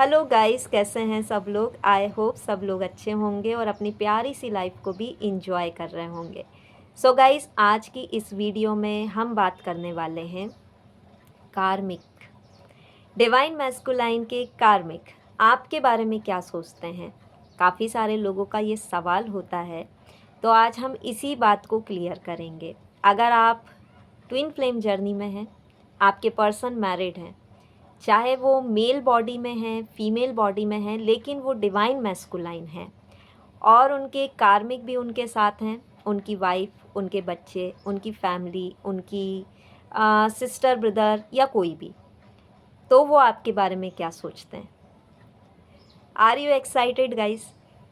Hello guys, कैसे हैं सब लोग। आई होप सब लोग अच्छे होंगे और अपनी प्यारी सी लाइफ को भी इंजॉय कर रहे होंगे। सो गाइस, आज की इस वीडियो में हम बात करने वाले हैं कार्मिक, डिवाइन मैस्कुलाइन के कार्मिक। आपके बारे में क्या सोचते हैं? काफ़ी सारे लोगों का ये सवाल होता है, तो आज हम इसी बात को क्लियर करेंगे। अगर आप ट्विन फ्लेम जर्नी में हैं, आपके पर्सन मैरिड हैं, चाहे वो मेल बॉडी में हैं, फीमेल बॉडी में हैं, लेकिन वो डिवाइन मैस्कुलाइन हैं और उनके कार्मिक भी उनके साथ हैं, उनकी वाइफ, उनके बच्चे, उनकी फैमिली, उनकी सिस्टर, ब्रदर या कोई भी, तो वो आपके बारे में क्या सोचते हैं? Are you excited guys?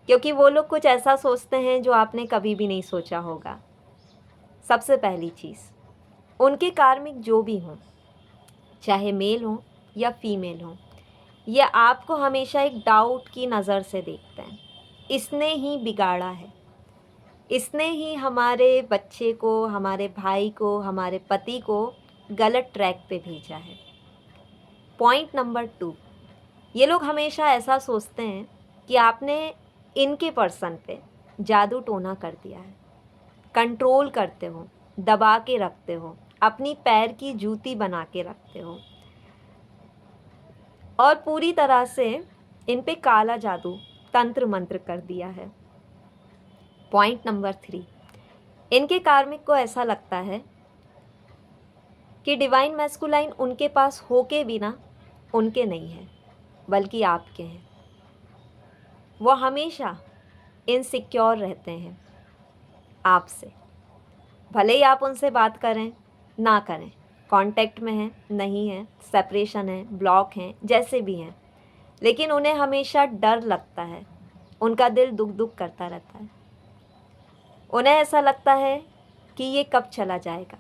क्योंकि वो लोग कुछ ऐसा सोचते हैं जो आपने कभी भी नहीं सोचा होगा। सबसे पहली चीज़, उनके कार्मिक जो भी हों, चाहे मेल हों या फीमेल हों, ये आपको हमेशा एक डाउट की नज़र से देखते हैं। इसने ही बिगाड़ा है, इसने ही हमारे बच्चे को, हमारे भाई को, हमारे पति को गलत ट्रैक पे भेजा है। पॉइंट नंबर 2, ये लोग हमेशा ऐसा सोचते हैं कि आपने इनके पर्सन पे जादू टोना कर दिया है, कंट्रोल करते हो, दबा के रखते हो, अपनी पैर की जूती बना के रखते हो और पूरी तरह से इन पे काला जादू, तंत्र मंत्र कर दिया है। पॉइंट नंबर 3, इनके कार्मिक को ऐसा लगता है कि डिवाइन मैस्कुलाइन उनके पास होके भी ना उनके नहीं है, बल्कि आपके हैं। वो हमेशा इनसिक्योर रहते हैं आपसे, भले ही आप उनसे बात करें ना करें, कांटेक्ट में हैं नहीं हैं, सेपरेशन है, ब्लॉक हैं, जैसे भी हैं, लेकिन उन्हें हमेशा डर लगता है। उनका दिल दुख दुख करता रहता है। उन्हें ऐसा लगता है कि ये कब चला जाएगा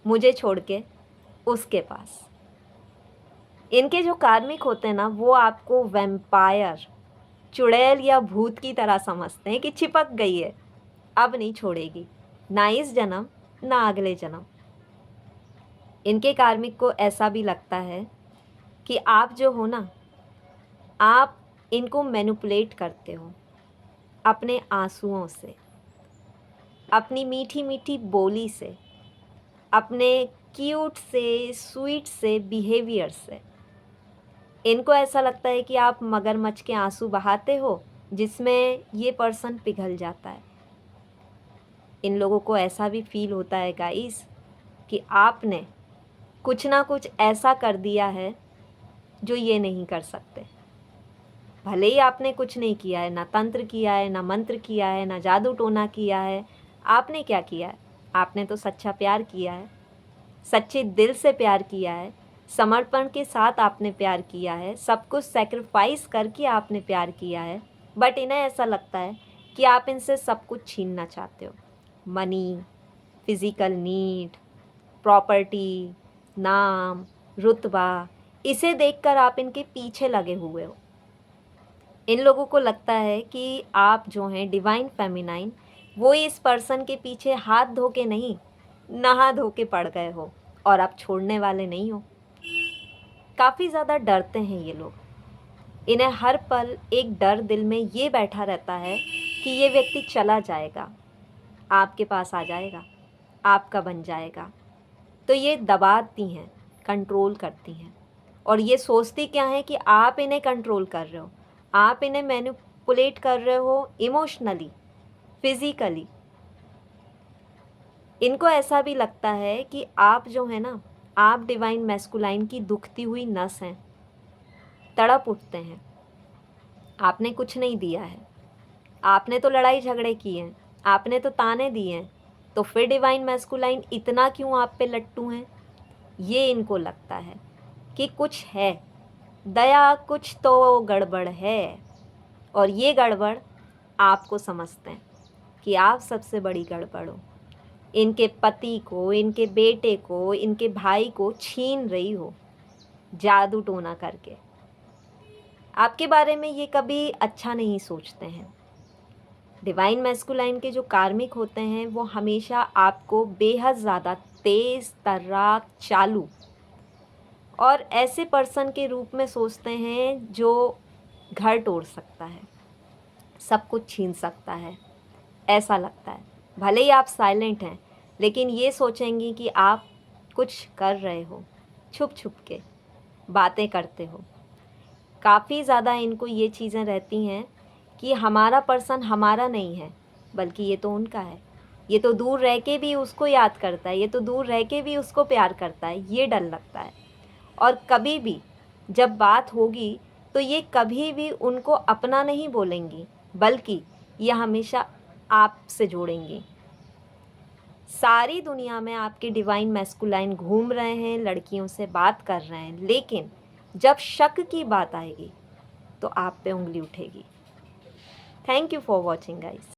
मुझे छोड़ के उसके पास। इनके जो कार्मिक होते हैं ना, वो आपको वैम्पायर, चुड़ैल या भूत की तरह समझते हैं कि चिपक गई है, अब नहीं छोड़ेगी, ना इस जन्म ना अगले जन्म। इनके कार्मिक को ऐसा भी लगता है कि आप जो हो ना, आप इनको मैनिपुलेट करते हो अपने आंसुओं से, अपनी मीठी मीठी बोली से, अपने क्यूट से, स्वीट से बिहेवियर से। इनको ऐसा लगता है कि आप मगरमच्छ के आंसू बहाते हो जिसमें ये पर्सन पिघल जाता है। इन लोगों को ऐसा भी फील होता है गाइस कि आपने कुछ ना कुछ ऐसा कर दिया है जो ये नहीं कर सकते। भले ही आपने कुछ नहीं किया है, ना तंत्र किया है, ना मंत्र किया है, ना जादू टोना किया है। आपने क्या किया है? आपने तो सच्चा प्यार किया है, सच्चे दिल से प्यार किया है, समर्पण के साथ आपने प्यार किया है, सब कुछ सैक्रिफाइस करके आपने प्यार किया है। बट इन्हें ऐसा लगता है कि आप इनसे सब कुछ छीनना चाहते हो। मनी, फिज़िकल नीड, प्रॉपर्टी, नाम, रुतबा, इसे देखकर आप इनके पीछे लगे हुए हो। इन लोगों को लगता है कि आप जो हैं डिवाइन फेमिनाइन, वो इस पर्सन के पीछे हाथ धो के नहीं, नहा धो के पड़ गए हो और आप छोड़ने वाले नहीं हो। काफ़ी ज़्यादा डरते हैं ये लोग। इन्हें हर पल एक डर दिल में ये बैठा रहता है कि ये व्यक्ति चला जाएगा, आपके पास आ जाएगा, आपका बन जाएगा। तो ये दबाती हैं, कंट्रोल करती हैं और ये सोचती क्या है कि आप इन्हें कंट्रोल कर रहे हो, आप इन्हें मैनिपुलेट कर रहे हो इमोशनली, फिज़िकली। इनको ऐसा भी लगता है कि आप जो है ना, आप डिवाइन मैस्कुलाइन की दुखती हुई नस हैं, तड़प उठते हैं। आपने कुछ नहीं दिया है, आपने तो लड़ाई झगड़े किए हैं, आपने तो ताने दिए हैं, तो फिर डिवाइन मैस्कुलाइन इतना क्यों आप पे लट्टू हैं? ये इनको लगता है कि कुछ है, दया कुछ तो गड़बड़ है। और ये गड़बड़ आपको समझते हैं कि आप सबसे बड़ी गड़बड़ हो। इनके पति को, इनके बेटे को, इनके भाई को छीन रही हो जादू टोना करके। आपके बारे में ये कभी अच्छा नहीं सोचते हैं। डिवाइन मैस्कुलाइन के जो कार्मिक होते हैं, वो हमेशा आपको बेहद ज़्यादा तेज़ तर्राक, चालू और ऐसे पर्सन के रूप में सोचते हैं जो घर तोड़ सकता है, सब कुछ छीन सकता है, ऐसा लगता है। भले ही आप साइलेंट हैं, लेकिन ये सोचेंगी कि आप कुछ कर रहे हो, छुप छुप के बातें करते हो। काफ़ी ज़्यादा इनको ये चीज़ें रहती हैं कि हमारा पर्सन हमारा नहीं है, बल्कि ये तो उनका है। ये तो दूर रह के भी उसको याद करता है, ये तो दूर रह के भी उसको प्यार करता है, ये डर लगता है। और कभी भी जब बात होगी तो ये कभी भी उनको अपना नहीं बोलेंगी, बल्कि ये हमेशा आपसे जोड़ेंगी। सारी दुनिया में आपके डिवाइन मैस्कुलाइन घूम रहे हैं, लड़कियों से बात कर रहे हैं, लेकिन जब शक की बात आएगी तो आप पे उंगली उठेगी। Thank you for watching guys.